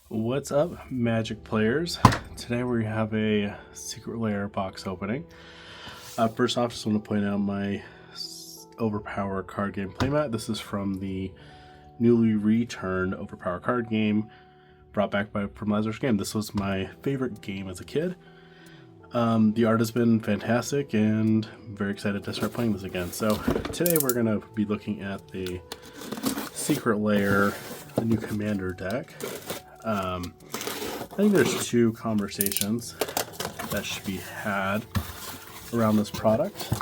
What's up, Magic players? Today we have a Secret Lair box opening. First off, just want to point out my Overpower card game playmat. This is from the newly returned Overpower card game, brought back from Lazarus Game. This was my favorite game as a kid. The art has been fantastic, and I'm very excited to start playing this again. So today we're going to be looking at the Secret Lair, the new Commander deck. I think there's two conversations that should be had around this product.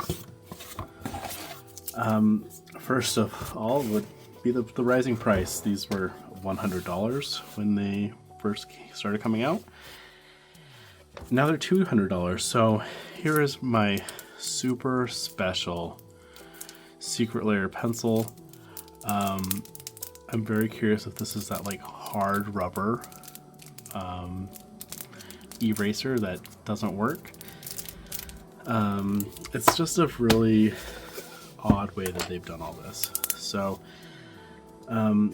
First of all would be the rising price. These were $100 when they first started coming out. Now they're $200. So here is my super special Secret Lair pencil. I'm very curious if this is that like hard rubber eraser that doesn't work. It's just a really odd way that they've done all this. So I'm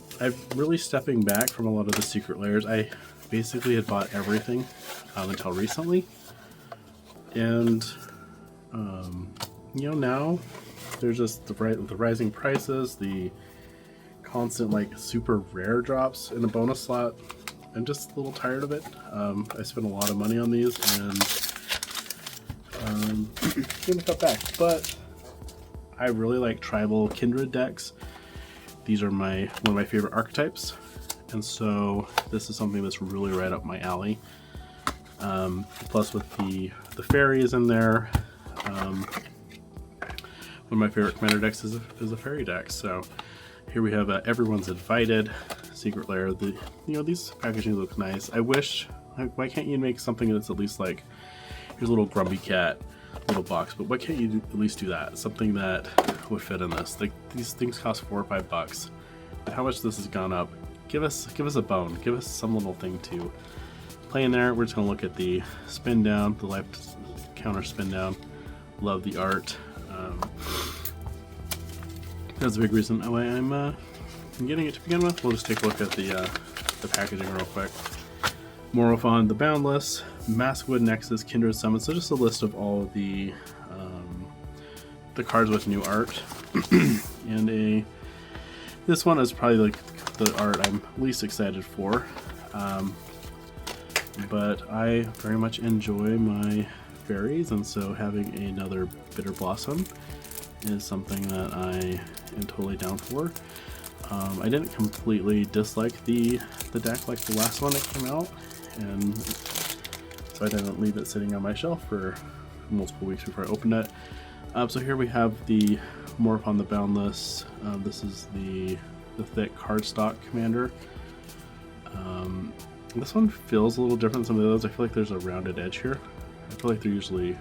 really stepping back from a lot of the Secret Lairs. I basically had bought everything until recently, and now there's just the rising prices, the constant like super rare drops in the bonus slot. I'm just a little tired of it. I spent a lot of money on these, and I'm gonna cut back. But I really like tribal kindred decks. These are one of my favorite archetypes, and so this is something that's really right up my alley. Plus with the fairies in there, one of my favorite commander decks is a fairy deck. So here we have Everyone's Invited, Secret Lair. These packaging look nice. I wish, why can't you make something that's at least like, here's a little grumpy cat little box, but why can't you at least do that? Something that would fit in this. Like, these things cost $4 or $5. But how much this has gone up? Give us a bone. Give us some little thing to play in there. We're just gonna look at the spin down, the life counter spin down. Love the art. That's a big reason why I'm getting it to begin with. We'll just take a look at the packaging real quick. Morofon, the Boundless, Maskwood Nexus, Kindred Summon. So just a list of all of the cards with new art. And this one is probably like the art I'm least excited for. But I very much enjoy my fairies, and so having another Bitter Blossom is something that I am totally down for. I didn't completely dislike the deck like the last one that came out, and so I didn't leave it sitting on my shelf for multiple weeks before I opened it. So here we have the Morph the Boundless. This is the thick cardstock Commander. This one feels a little different than some of those. I feel like there's a rounded edge here. I feel like they're usually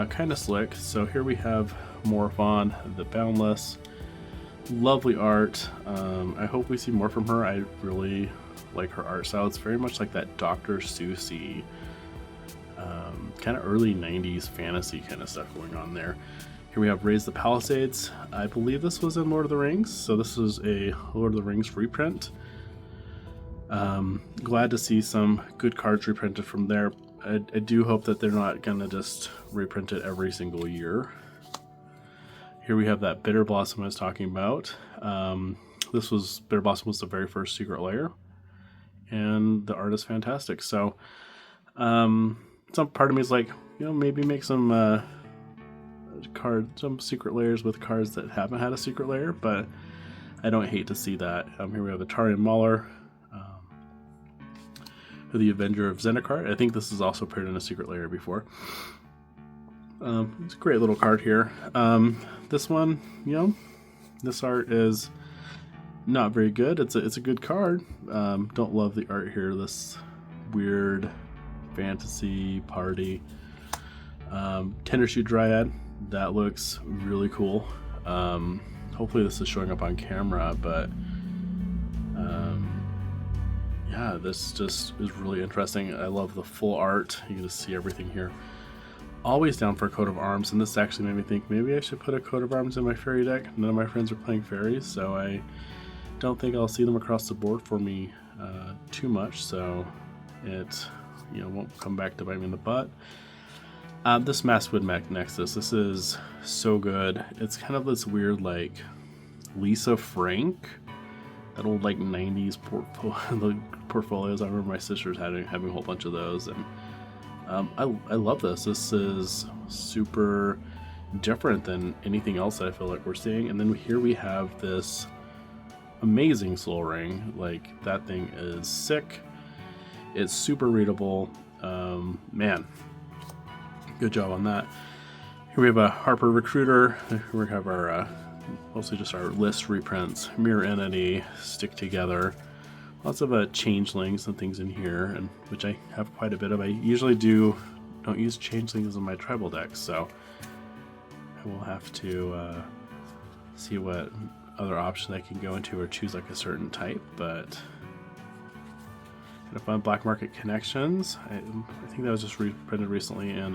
kind of slick. So here we have Morphon, the Boundless. Lovely art. I hope we see more from her. I really like her art style. It's very much like that Dr. Seuss-y, kind of early 90s fantasy kind of stuff going on there. Here we have Raise the Palisades. I believe this was in Lord of the Rings, so this is a Lord of the Rings reprint. Glad to see some good cards reprinted from there. I do hope that they're not gonna just reprint it every single year. Here we have that Bitter Blossom I was talking about. Bitter Blossom was the very first Secret Lair, and the art is fantastic. So some part of me is like, maybe make some Secret Lairs with cards that haven't had a Secret Lair, but I don't hate to see that. Here we have the Tarian Mauler, the Avenger of Zendikar. I think this is also appeared in a Secret Lair before. It's a great little card here. This one, this art is not very good. It's a good card. Don't love the art here. This weird fantasy party. Tendershoe Dryad. That looks really cool. Hopefully this is showing up on camera, but yeah, this just is really interesting. I love the full art. You can just see everything here. Always down for a coat of arms, and this actually made me think maybe I should put a coat of arms in my fairy deck. None of my friends are playing fairies, so I don't think I'll see them across the board for me too much, so it won't come back to bite me in the butt. This Masswood Nexus, this is so good. It's kind of this weird like Lisa Frank, that old like 90s portfolios. I remember my sisters having a whole bunch of those, and I love this. This is super different than anything else that I feel like we're seeing. And then here we have this amazing Soul Ring. Like, that thing is sick. It's super readable. Man, good job on that. Here we have a Harper Recruiter. We have our mostly just our list reprints. Mirror Entity, Stick Together. Lots of changelings and things in here, and which I have quite a bit of. I usually don't use changelings in my tribal decks, so I will have to see what other options I can go into or choose like a certain type. But kind of fun. Black Market Connections. I think that was just reprinted recently in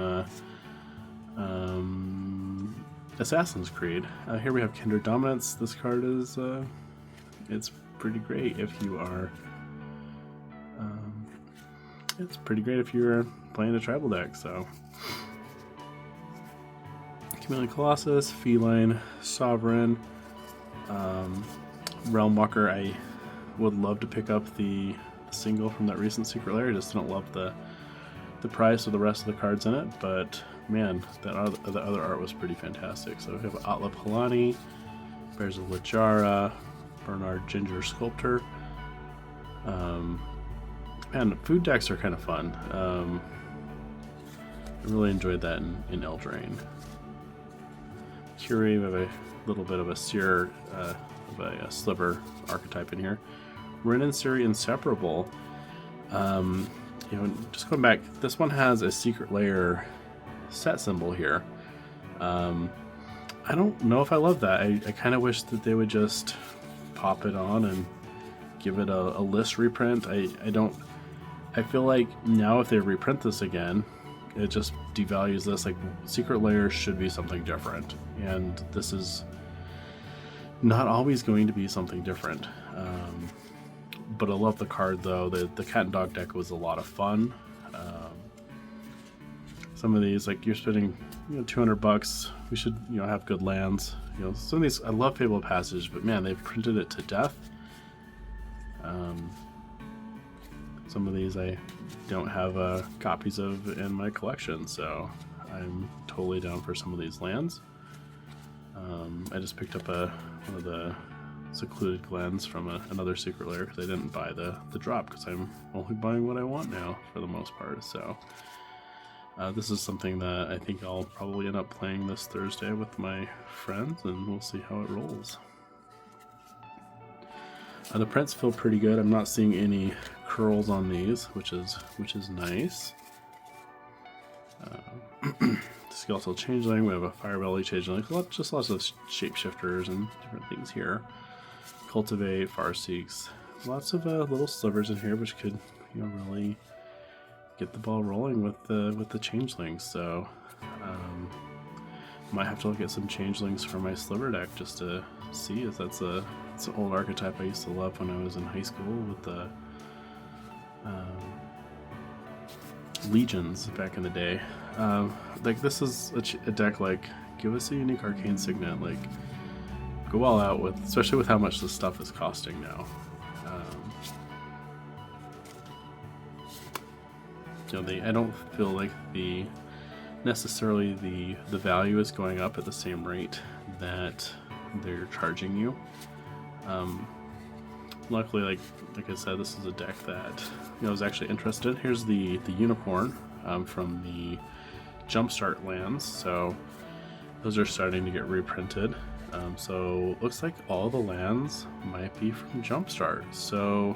Assassin's Creed. Here we have Kindred Dominance. This card is it's pretty great if you are playing a tribal deck. So Chameleon Colossus, Feline, Sovereign, Realm Walker. I would love to pick up the single from that recent Secret Lair. I just don't love the price of the rest of the cards in it, but man, the other art was pretty fantastic. So we have Atla Palani, Bears of Lajara, Bernard Ginger Sculptor. And food decks are kind of fun. I really enjoyed that in Eldraine. Curie, we have a little bit of a Seer, of a Sliver archetype in here. Rin and Siri Inseparable. Just going back, this one has a Secret Lair set symbol here. I don't know if I love that. I kind of wish that they would just pop it on and give it a list reprint. I feel like now if they reprint this again, it just devalues this. Like, Secret Lair should be something different, and this is not always going to be something different. But I love the card though. The Cat and Dog deck was a lot of fun. Some of these, like, you're spending $200, we should have good lands. Some of these, I love Fable Passage, but man, they've printed it to death. Some of these I don't have copies of in my collection, so I'm totally down for some of these lands. I just picked up one of the Secluded Glens from another Secret Lair because I didn't buy the drop, because I'm only buying what I want now for the most part. So this is something that I think I'll probably end up playing this Thursday with my friends, and we'll see how it rolls. The prints feel pretty good. I'm not seeing any curls on these, which is nice. Skeletal Changeling, we have a Firebelly Changeling, just lots of shapeshifters and different things here. Cultivate, Farseeks, lots of little slivers in here, which could really get the ball rolling with the changelings. So might have to look at some changelings for my sliver deck just to see if it's an old archetype I used to love when I was in high school with the legions back in the day. Like, this is a deck, like, give us a unique arcane signet, like, go all out with, especially with how much this stuff is costing now. I don't feel like necessarily the value is going up at the same rate that they're charging you. Luckily, like I said, this is a deck that I was actually interested in. Here's the unicorn from the Jumpstart lands, so those are starting to get reprinted. So looks like all the lands might be from Jumpstart. So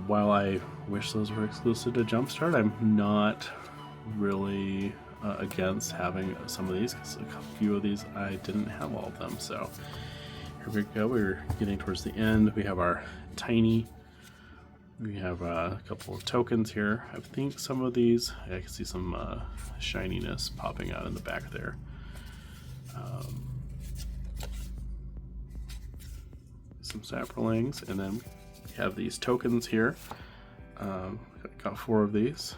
while I wish those were exclusive to Jumpstart, I'm not really against having some of these, because a few of these I didn't have all of them. So here we go. We're getting towards the end. We have our tiny. We have a couple of tokens here. I think some of these, I can see some shininess popping out in the back there. Some saprolings, and then we have these tokens here. Got 4 of these.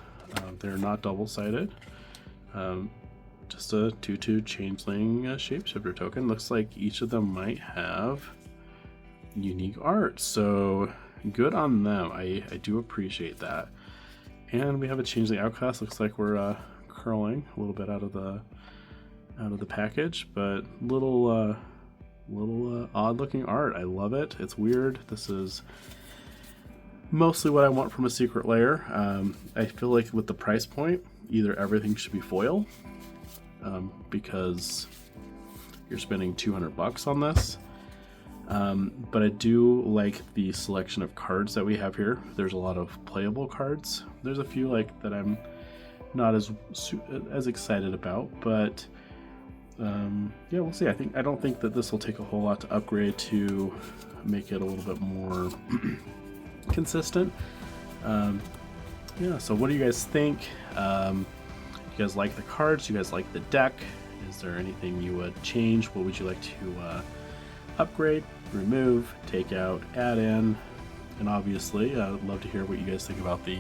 They're not double-sided. Just a 2/2 changeling shapeshifter token. Looks like each of them might have unique art, so good on them. I do appreciate that. And we have a changeling outcast. Looks like we're curling a little bit out of the package, but little odd looking art. I love it. It's weird. This is mostly what I want from a secret lair. I feel like with the price point, either everything should be foil, because you're spending $200 on this. But I do like the selection of cards that we have here. There's a lot of playable cards. There's a few like that I'm not as excited about, but yeah, we'll see. I don't think that this will take a whole lot to upgrade to make it a little bit more consistent. Yeah, so what do you guys think? You guys like the cards? You guys like the deck? Is there anything you would change? What would you like to upgrade, remove, take out, add in? And obviously, I'd love to hear what you guys think about the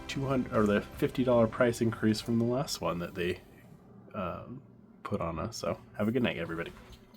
$200 or the $50 price increase from the last one that they put on us. So have a good night, everybody.